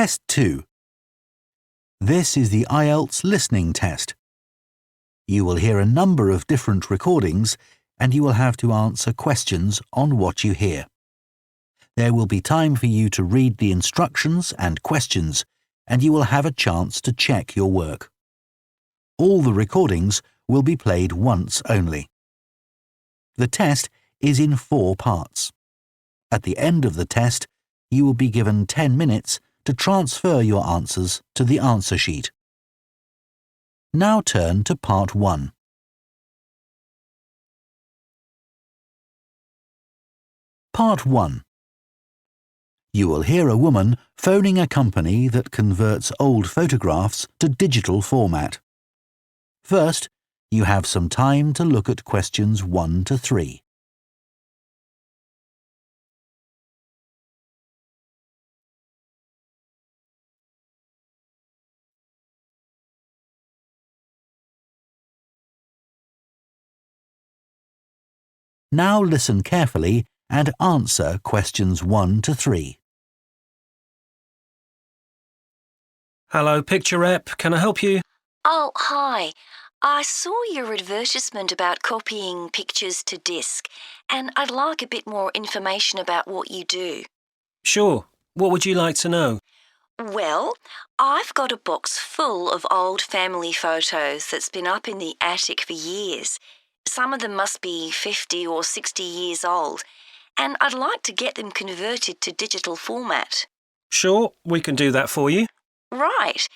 Test 2. This is the IELTS listening test. You will hear a number of different recordings and you will have to answer questions on what you hear. There will be time for you to read the instructions and questions, and you will have a chance to check your work. All the recordings will be played once only. The test is in 4 parts. At the end of the test, you will be given 10 minutes to transfer your answers to the answer sheet. Now turn to Part 1. Part 1. You will hear a woman phoning a company that converts old photographs to digital format. First, you have some time to look at questions 1 to 3. Now listen carefully and answer questions 1 to 3. Hello, paper.At. Can I help you? Oh, hi. I saw your advertisement about copying pictures to disk, and I'd like a bit more information about what you do. Sure. What would you like to know? Well, I've got a box full of old family photos that's been up in the attic for years. Some of them must be 50 or 60 years old, and I'd like to get them converted to digital format. Sure, we can do that for you. Right.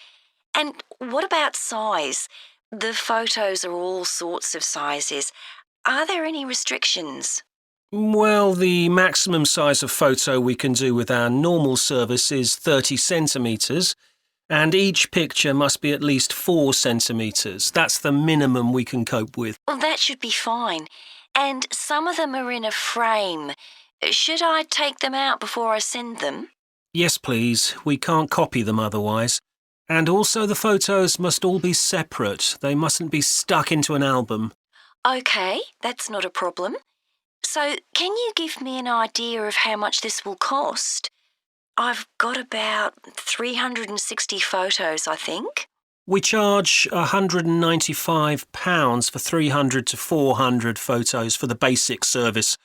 And what about size? The photos are all sorts of sizes. Are there any restrictions? Well, the maximum size of photo we can do with our normal service is 30 centimetres, and each picture must be at least 4 centimetres. That's the minimum we can cope with. Well, that should be fine. And some of them are in a frame. Should I take them out before I send them? Yes, please. We can't copy them otherwise. And also the photos must all be separate. They mustn't be stuck into an album. OK, that's not a problem. So, can you give me an idea of how much this will cost? I've got about 360 photos, I think. We charge £195 for 300 to 400 photos for the basic service.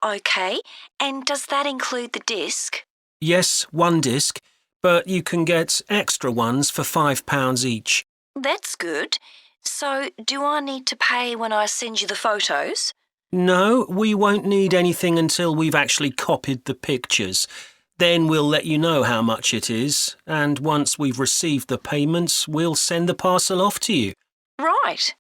OK, and does that include the disc? Yes, 1 disc, but you can get extra ones for £5 each. That's good. So, do I need to pay when I send you the photos? No, we won't need anything until we've actually copied the pictures. Then we'll let you know how much it is, and once we've received the payments, we'll send the parcel off to you. Right.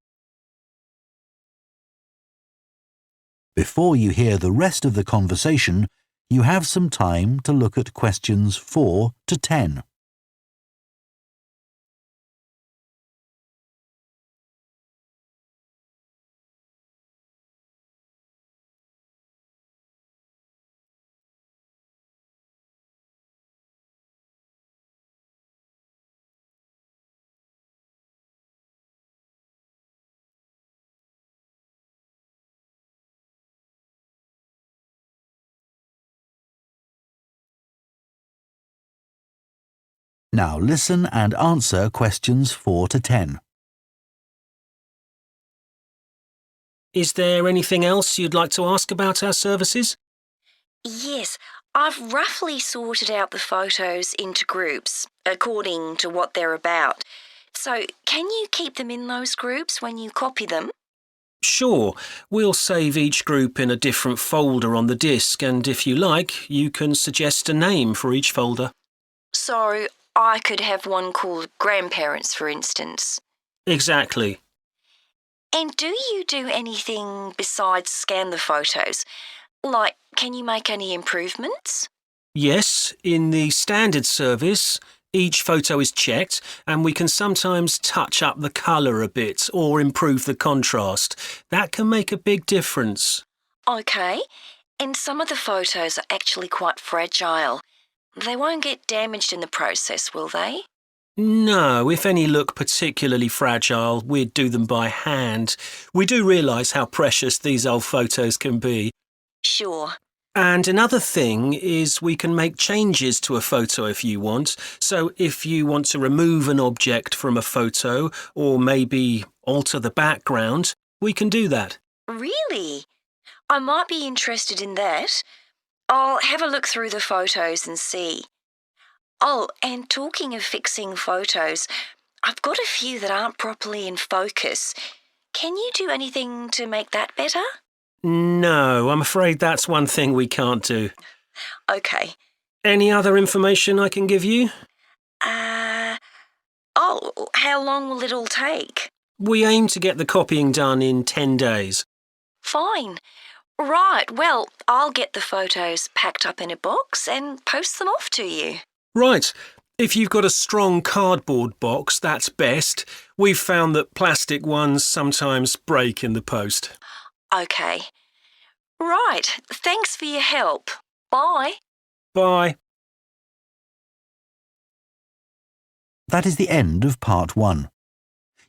Before you hear the rest of the conversation, you have some time to look at questions 4 to 10. Now listen and answer questions 4 to 10. Is there anything else you'd like to ask about our services? Yes, I've roughly sorted out the photos into groups, according to what they're about. So, can you keep them in those groups when you copy them? Sure, we'll save each group in a different folder on the disk, and if you like, you can suggest a name for each folder. So, I could have one called Grandparents, for instance. Exactly. And do you do anything besides scan the photos? Like, can you make any improvements? Yes, in the standard service, each photo is checked and we can sometimes touch up the colour a bit or improve the contrast. That can make a big difference. OK. And some of the photos are actually quite fragile. They won't get damaged in the process, will they? No, if any look particularly fragile, we'd do them by hand. We do realise how precious these old photos can be. Sure. And another thing is we can make changes to a photo if you want. So if you want to remove an object from a photo or maybe alter the background, we can do that. Really? I might be interested in that. I'll have a look through the photos and see. Oh, and talking of fixing photos, I've got a few that aren't properly in focus. Can you do anything to make that better? No, I'm afraid that's one thing we can't do. Okay. Any other information I can give you? How long will it all take? We aim to get the copying done in 10 days. Fine. Right, well, I'll get the photos packed up in a box and post them off to you. Right. If you've got a strong cardboard box, that's best. We've found that plastic ones sometimes break in the post. Okay. Right, thanks for your help. Bye. Bye. That is the end of Part 1.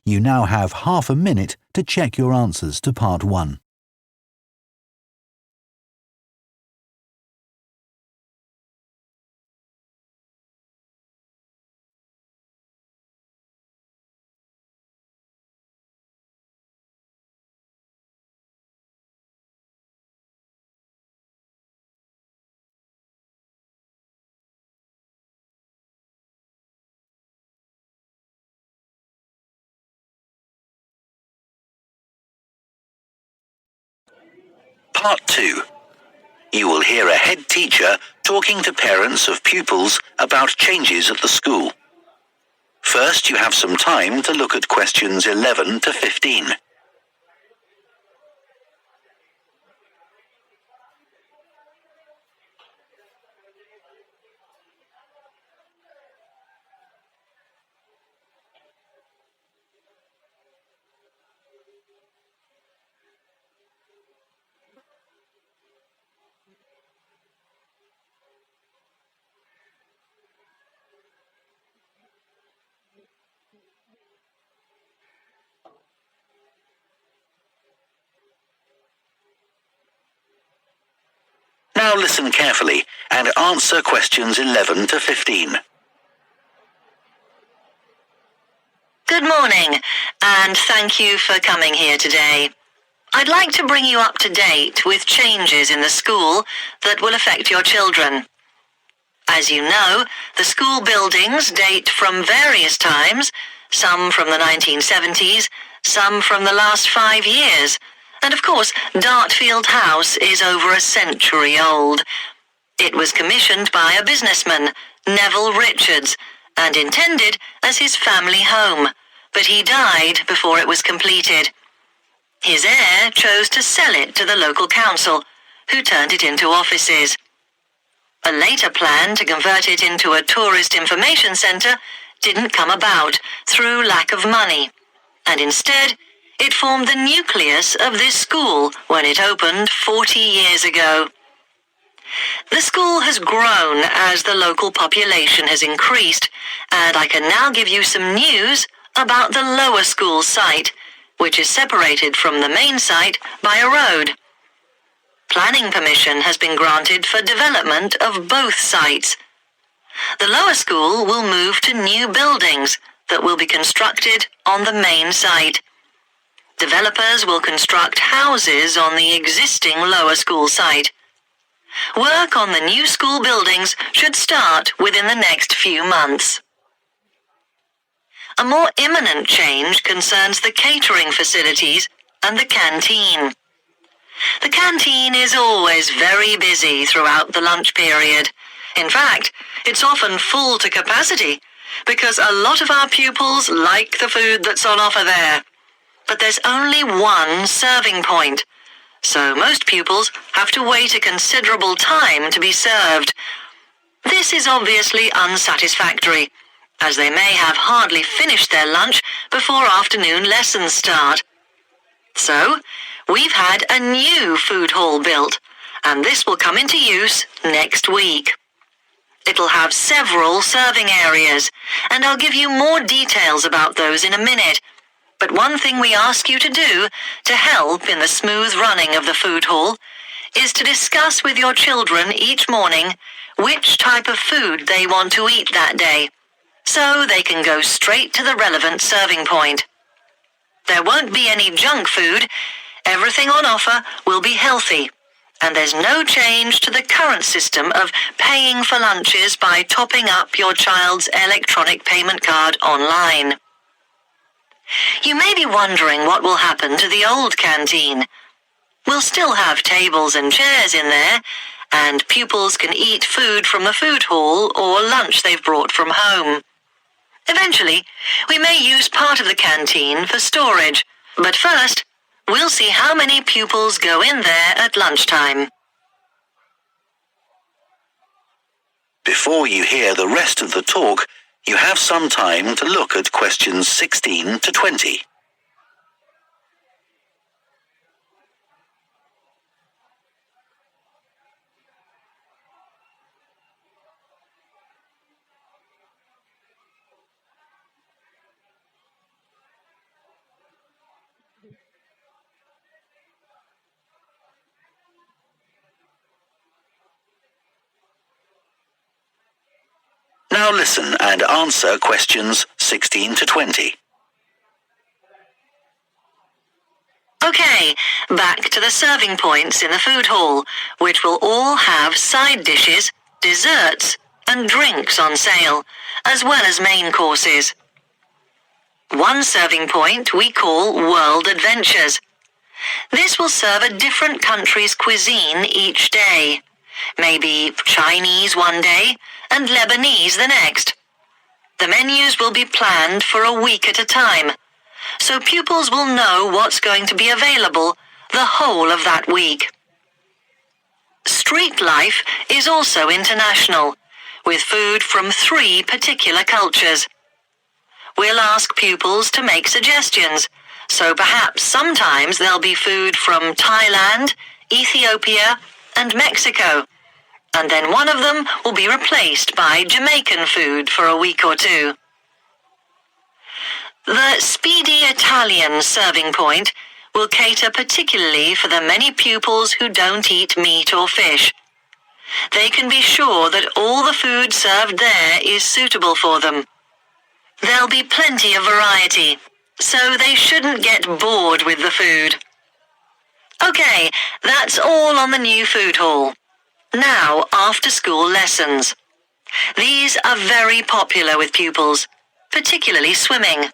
You now have half a minute to check your answers to Part 1. Part 2. You will hear a head teacher talking to parents of pupils about changes at the school. First, you have some time to look at questions 11 to 15. Now listen carefully and answer questions 11 to 15. Good morning, and thank you for coming here today. I'd like to bring you up to date with changes in the school that will affect your children. As you know, the school buildings date from various times, some from the 1970s, some from the last 5 years, and of course, Dartfield House is over a century old. It was commissioned by a businessman, Neville Richards, and intended as his family home, but he died before it was completed. His heir chose to sell it to the local council, who turned it into offices. A later plan to convert it into a tourist information centre didn't come about through lack of money, and instead it formed the nucleus of this school when it opened 40 years ago. The school has grown as the local population has increased, and I can now give you some news about the lower school site, which is separated from the main site by a road. Planning permission has been granted for development of both sites. The lower school will move to new buildings that will be constructed on the main site. Developers will construct houses on the existing lower school site. Work on the new school buildings should start within the next few months. A more imminent change concerns the catering facilities and the canteen. The canteen is always very busy throughout the lunch period. In fact, it's often full to capacity because a lot of our pupils like the food that's on offer there. But there's only one serving point, so most pupils have to wait a considerable time to be served. This is obviously unsatisfactory, as they may have hardly finished their lunch before afternoon lessons start. So, we've had a new food hall built, and this will come into use next week. It'll have several serving areas, and I'll give you more details about those in a minute. But one thing we ask you to do to help in the smooth running of the food hall is to discuss with your children each morning which type of food they want to eat that day, so they can go straight to the relevant serving point. There won't be any junk food. Everything on offer will be healthy, and there's no change to the current system of paying for lunches by topping up your child's electronic payment card online. You may be wondering what will happen to the old canteen. We'll still have tables and chairs in there, and pupils can eat food from the food hall or lunch they've brought from home. Eventually, we may use part of the canteen for storage, but first, we'll see how many pupils go in there at lunchtime. Before you hear the rest of the talk, you have some time to look at questions 16 to 20. Now listen and answer questions 16 to 20. Okay, back to the serving points in the food hall, which will all have side dishes, desserts, and drinks on sale, as well as main courses. One serving point we call World Adventures. This will serve a different country's cuisine each day. Maybe Chinese one day and Lebanese the next. The menus will be planned for a week at a time, so pupils will know what's going to be available the whole of that week. Street life is also international, with food from 3 particular cultures. We'll ask pupils to make suggestions, so perhaps sometimes there'll be food from Thailand, Ethiopia, and Mexico, and then one of them will be replaced by Jamaican food for a week or 2. The speedy Italian serving point will cater particularly for the many pupils who don't eat meat or fish. They can be sure that all the food served there is suitable for them. There'll be plenty of variety, so they shouldn't get bored with the food. Okay, that's all on the new food hall. Now, after-school lessons. These are very popular with pupils, particularly swimming.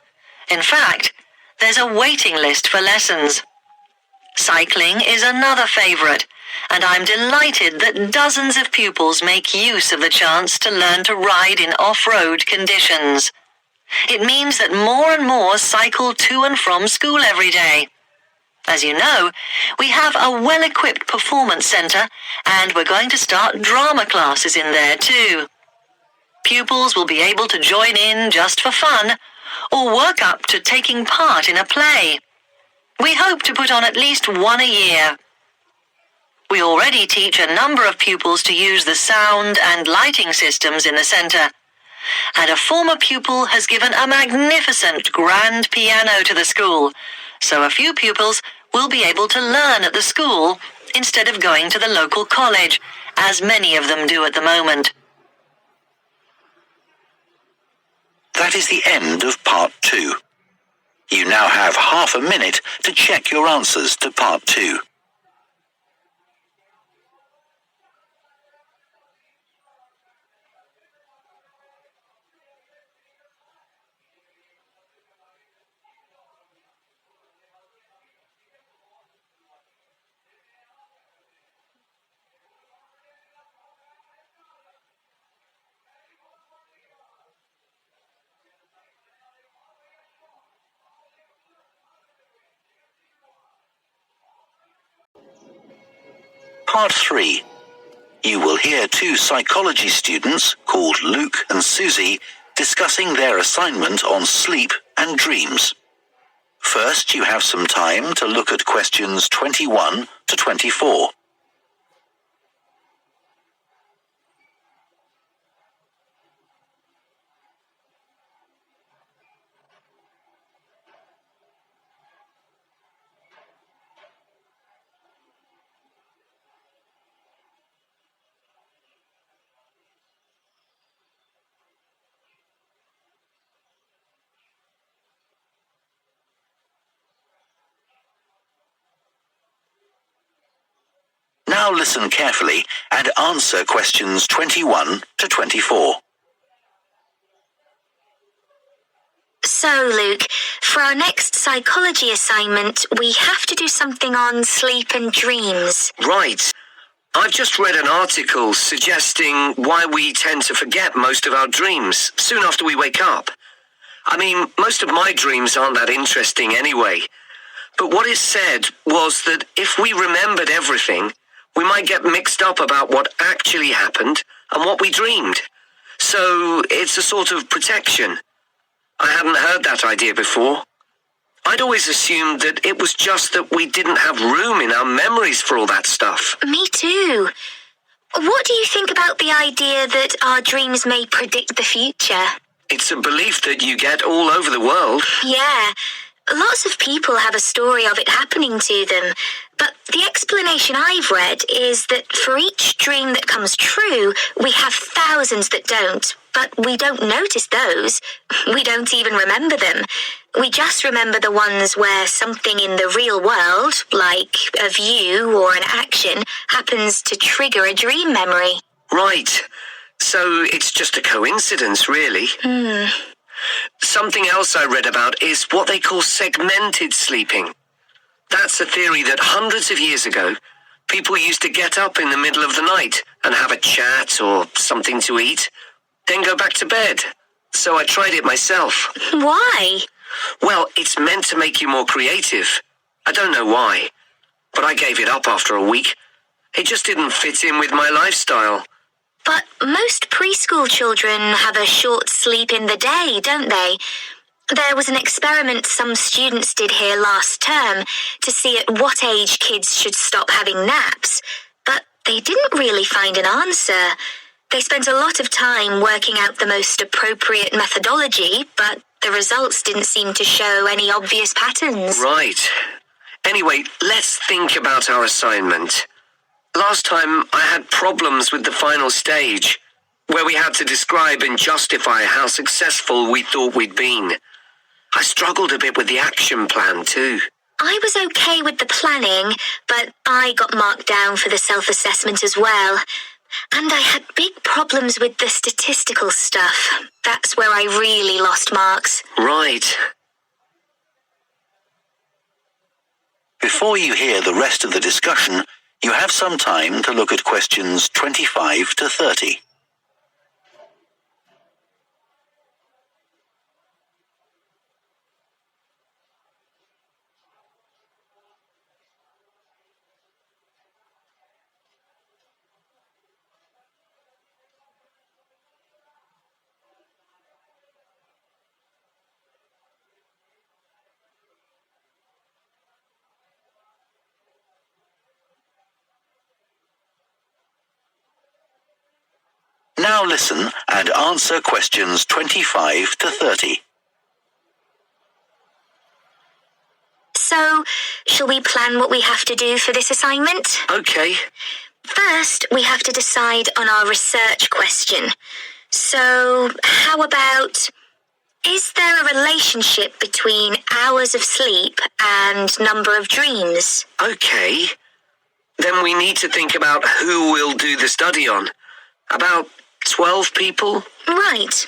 In fact, there's a waiting list for lessons. Cycling is another favorite, and I'm delighted that dozens of pupils make use of the chance to learn to ride in off-road conditions. It means that more and more cycle to and from school every day. As you know, we have a well-equipped performance centre, and we're going to start drama classes in there too. Pupils will be able to join in just for fun, or work up to taking part in a play. We hope to put on at least one a year. We already teach a number of pupils to use the sound and lighting systems in the centre, and a former pupil has given a magnificent grand piano to the school, so a few pupils will be able to learn at the school instead of going to the local college, as many of them do at the moment. That is the end of part 2. You now have half a minute to check your answers to part 2. Part 3. You will hear 2 psychology students called Luke and Susie discussing their assignment on sleep and dreams. First, you have some time to look at questions 21 to 24. Now listen carefully and answer questions 21 to 24. So, Luke, for our next psychology assignment, we have to do something on sleep and dreams. Right. I've just read an article suggesting why we tend to forget most of our dreams soon after we wake up. I mean, most of my dreams aren't that interesting anyway. But what it said was that if we remembered everything, we might get mixed up about what actually happened and what we dreamed. So it's a sort of protection. I hadn't heard that idea before. I'd always assumed that it was just that we didn't have room in our memories for all that stuff. Me too. What do you think about the idea that our dreams may predict the future? It's a belief that you get all over the world. Yeah. Lots of people have a story of it happening to them, but the explanation I've read is that for each dream that comes true, we have thousands that don't, but we don't notice those. We don't even remember them. We just remember the ones where something in the real world, like a view or an action, happens to trigger a dream memory. Right. So it's just a coincidence, really. Something else I read about is what they call segmented sleeping. That's a theory that hundreds of years ago, people used to get up in the middle of the night and have a chat or something to eat, then go back to bed. So I tried it myself. Why? Well, it's meant to make you more creative. I don't know why, but I gave it up after a week. It just didn't fit in with my lifestyle. But most preschool children have a short sleep in the day, don't they? There was an experiment some students did here last term to see at what age kids should stop having naps, but they didn't really find an answer. They spent a lot of time working out the most appropriate methodology, but the results didn't seem to show any obvious patterns. Right. Anyway, let's think about our assignment. Last time, I had problems with the final stage, where we had to describe and justify how successful we thought we'd been. I struggled a bit with the action plan, too. I was okay with the planning, but I got marked down for the self-assessment as well. And I had big problems with the statistical stuff. That's where I really lost marks. Right. Before you hear the rest of the discussion, you have some time to look at questions 25 to 30. Now listen and answer questions 25 to 30. So, shall we plan what we have to do for this assignment? Okay. First, we have to decide on our research question. So, how about, is there a relationship between hours of sleep and number of dreams? Okay. Then we need to think about who we'll do the study on. About 12 people? Right.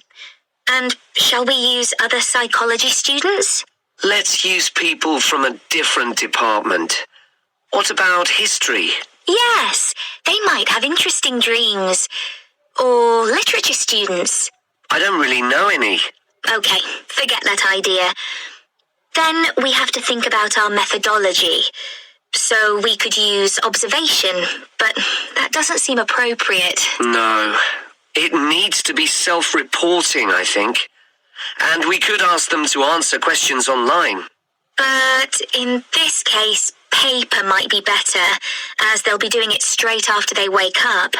And shall we use other psychology students? Let's use people from a different department. What about history? Yes, they might have interesting dreams. Or literature students. I don't really know any. Okay, forget that idea. Then we have to think about our methodology. So we could use observation, but that doesn't seem appropriate. No. It needs to be self-reporting, I think. And we could ask them to answer questions online. But in this case, paper might be better, as they'll be doing it straight after they wake up.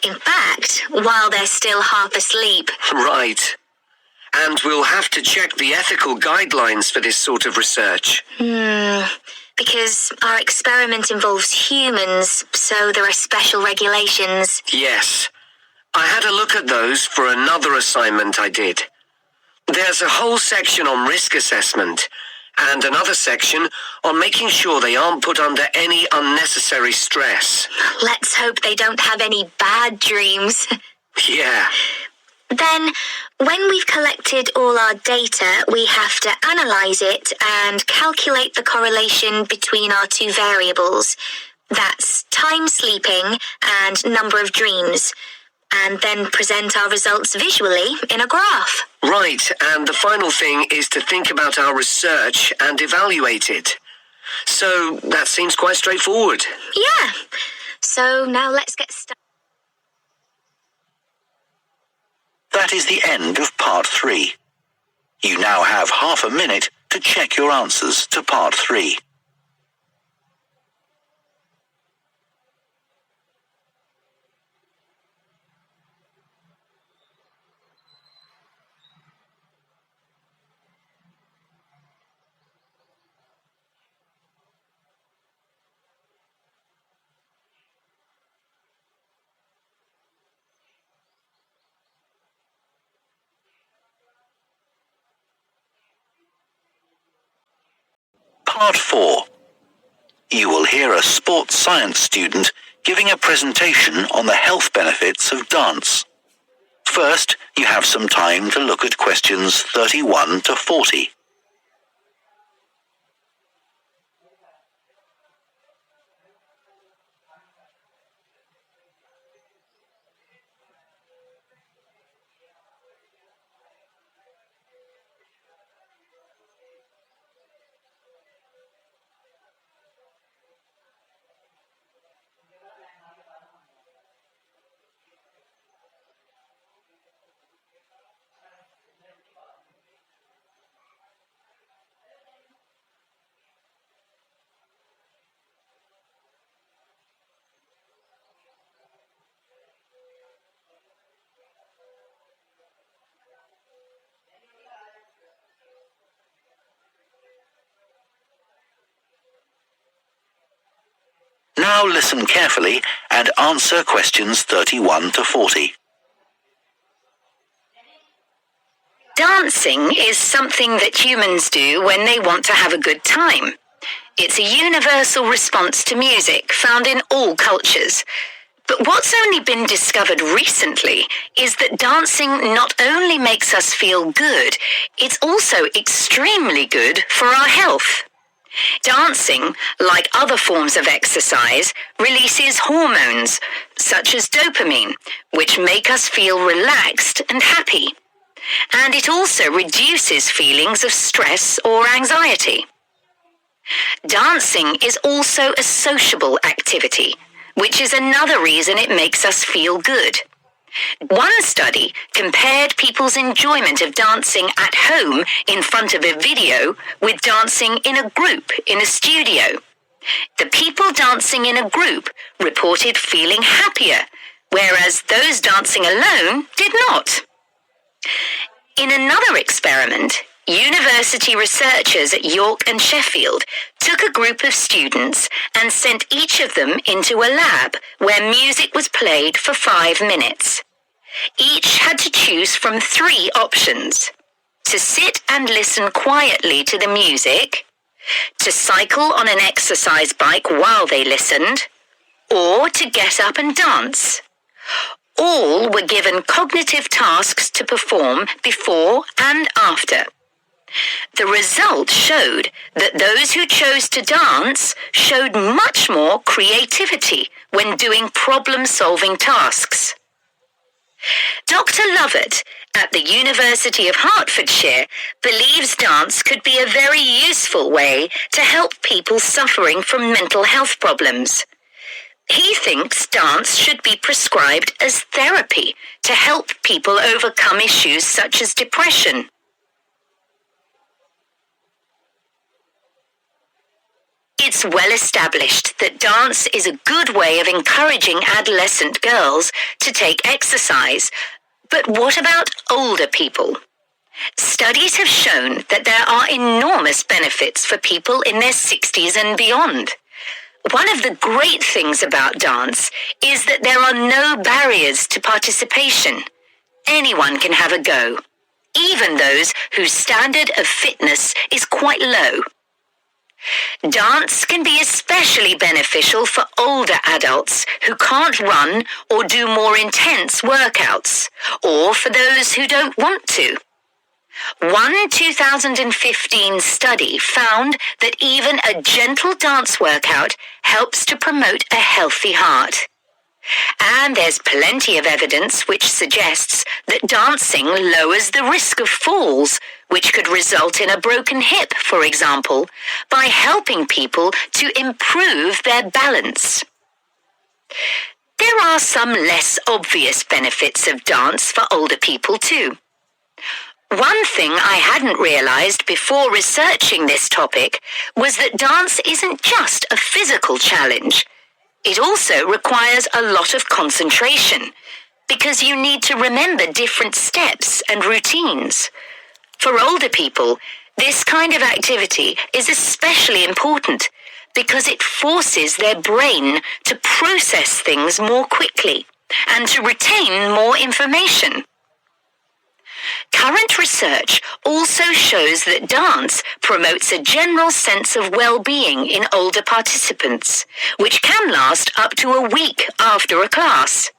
In fact, while they're still half asleep. Right. And we'll have to check the ethical guidelines for this sort of research. Because our experiment involves humans, so there are special regulations. Yes. I had a look at those for another assignment I did. There's a whole section on risk assessment, and another section on making sure they aren't put under any unnecessary stress. Let's hope they don't have any bad dreams. Yeah. Then, when we've collected all our data, we have to analyse it and calculate the correlation between our two variables. That's time sleeping and number of dreams. And then present our results visually in a graph. Right, and the final thing is to think about our research and evaluate it. So that seems quite straightforward. Yeah. So now let's get started. That is the end of part 3. You now have half a minute to check your answers to part 3. Part 4. You will hear a sports science student giving a presentation on the health benefits of dance. First, you have some time to look at questions 31 to 40. Now listen carefully and answer questions 31 to 40. Dancing is something that humans do when they want to have a good time. It's a universal response to music found in all cultures. But what's only been discovered recently is that dancing not only makes us feel good, it's also extremely good for our health. Dancing, like other forms of exercise, releases hormones, such as dopamine, which make us feel relaxed and happy. And it also reduces feelings of stress or anxiety. Dancing is also a sociable activity, which is another reason it makes us feel good. One study compared people's enjoyment of dancing at home in front of a video with dancing in a group in a studio. The people dancing in a group reported feeling happier, whereas those dancing alone did not. In another experiment, university researchers at York and Sheffield took a group of students and sent each of them into a lab where music was played for 5 minutes. Each had to choose from 3 options: to sit and listen quietly to the music, to cycle on an exercise bike while they listened, or to get up and dance. All were given cognitive tasks to perform before and after. The results showed that those who chose to dance showed much more creativity when doing problem-solving tasks. Dr. Lovett at the University of Hertfordshire believes dance could be a very useful way to help people suffering from mental health problems. He thinks dance should be prescribed as therapy to help people overcome issues such as depression. It's well established that dance is a good way of encouraging adolescent girls to take exercise. But what about older people? Studies have shown that there are enormous benefits for people in their 60s and beyond. One of the great things about dance is that there are no barriers to participation. Anyone can have a go. even those whose standard of fitness is quite low. Dance can be especially beneficial for older adults who can't run or do more intense workouts, or for those who don't want to. One 2015 study found that even a gentle dance workout helps to promote a healthy heart. And there's plenty of evidence which suggests that dancing lowers the risk of falls, which could result in a broken hip, for example, by helping people to improve their balance. There are some less obvious benefits of dance for older people too. One thing I hadn't realized before researching this topic was that dance isn't just a physical challenge. It also requires a lot of concentration, because you need to remember different steps and routines. For older people, this kind of activity is especially important because it forces their brain to process things more quickly and to retain more information. Current research also shows that dance promotes a general sense of well-being in older participants, which can last up to a week after a class.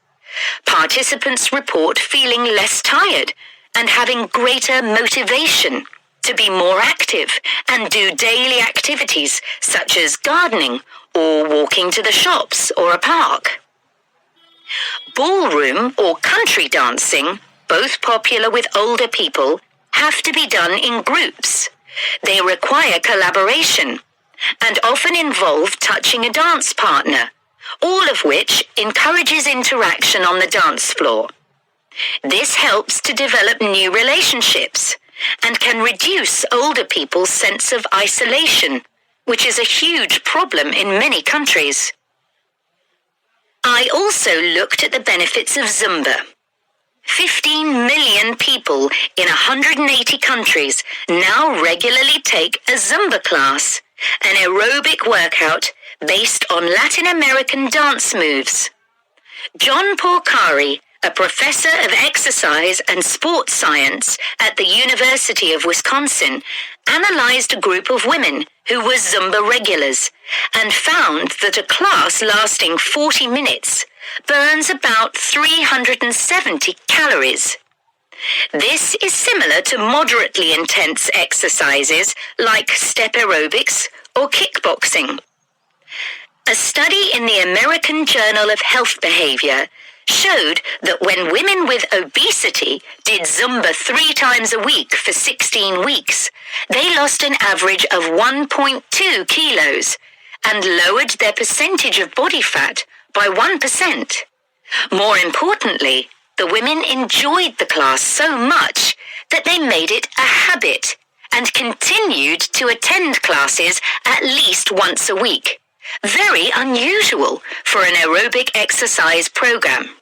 Participants report feeling less tired and having greater motivation to be more active and do daily activities such as gardening or walking to the shops or a park. Ballroom or country dancing, both popular with older people, have to be done in groups. They require collaboration and often involve touching a dance partner, all of which encourages interaction on the dance floor. This helps to develop new relationships and can reduce older people's sense of isolation, which is a huge problem in many countries. I also looked at the benefits of Zumba. 15 million people in 180 countries now regularly take a Zumba class, an aerobic workout based on Latin American dance moves. John Porcari, a professor of exercise and sports science at the University of Wisconsin, analyzed a group of women who were Zumba regulars and found that a class lasting 40 minutes burns about 370 calories. This is similar to moderately intense exercises like step aerobics or kickboxing. A study in the American Journal of Health Behavior showed that when women with obesity did Zumba 3 times a week for 16 weeks, they lost an average of 1.2 kilos and lowered their percentage of body fat by 1%. More importantly, the women enjoyed the class so much that they made it a habit and continued to attend classes at least once a week. Very unusual for an aerobic exercise program.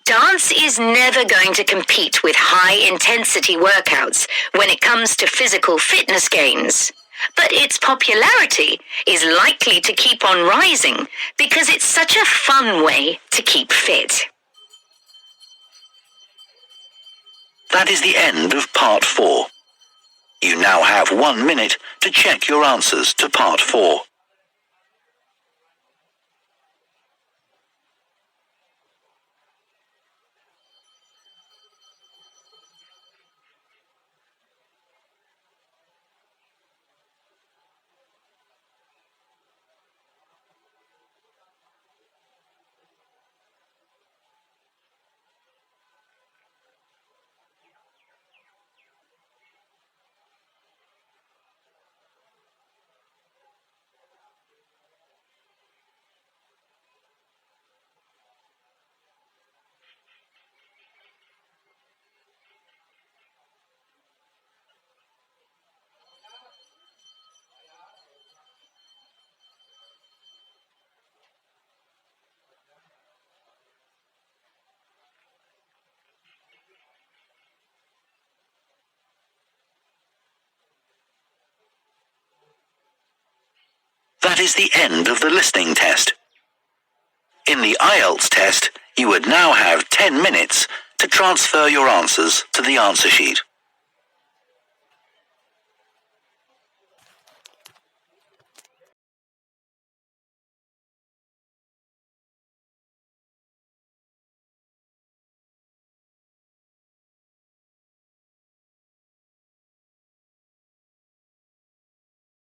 Dance is never going to compete with high-intensity workouts when it comes to physical fitness gains, but its popularity is likely to keep on rising because it's such a fun way to keep fit. That is the end of part 4. You now have 1 minute to check your answers to part 4. That is the end of the listening test. In the IELTS test, you would now have 10 minutes to transfer your answers to the answer sheet.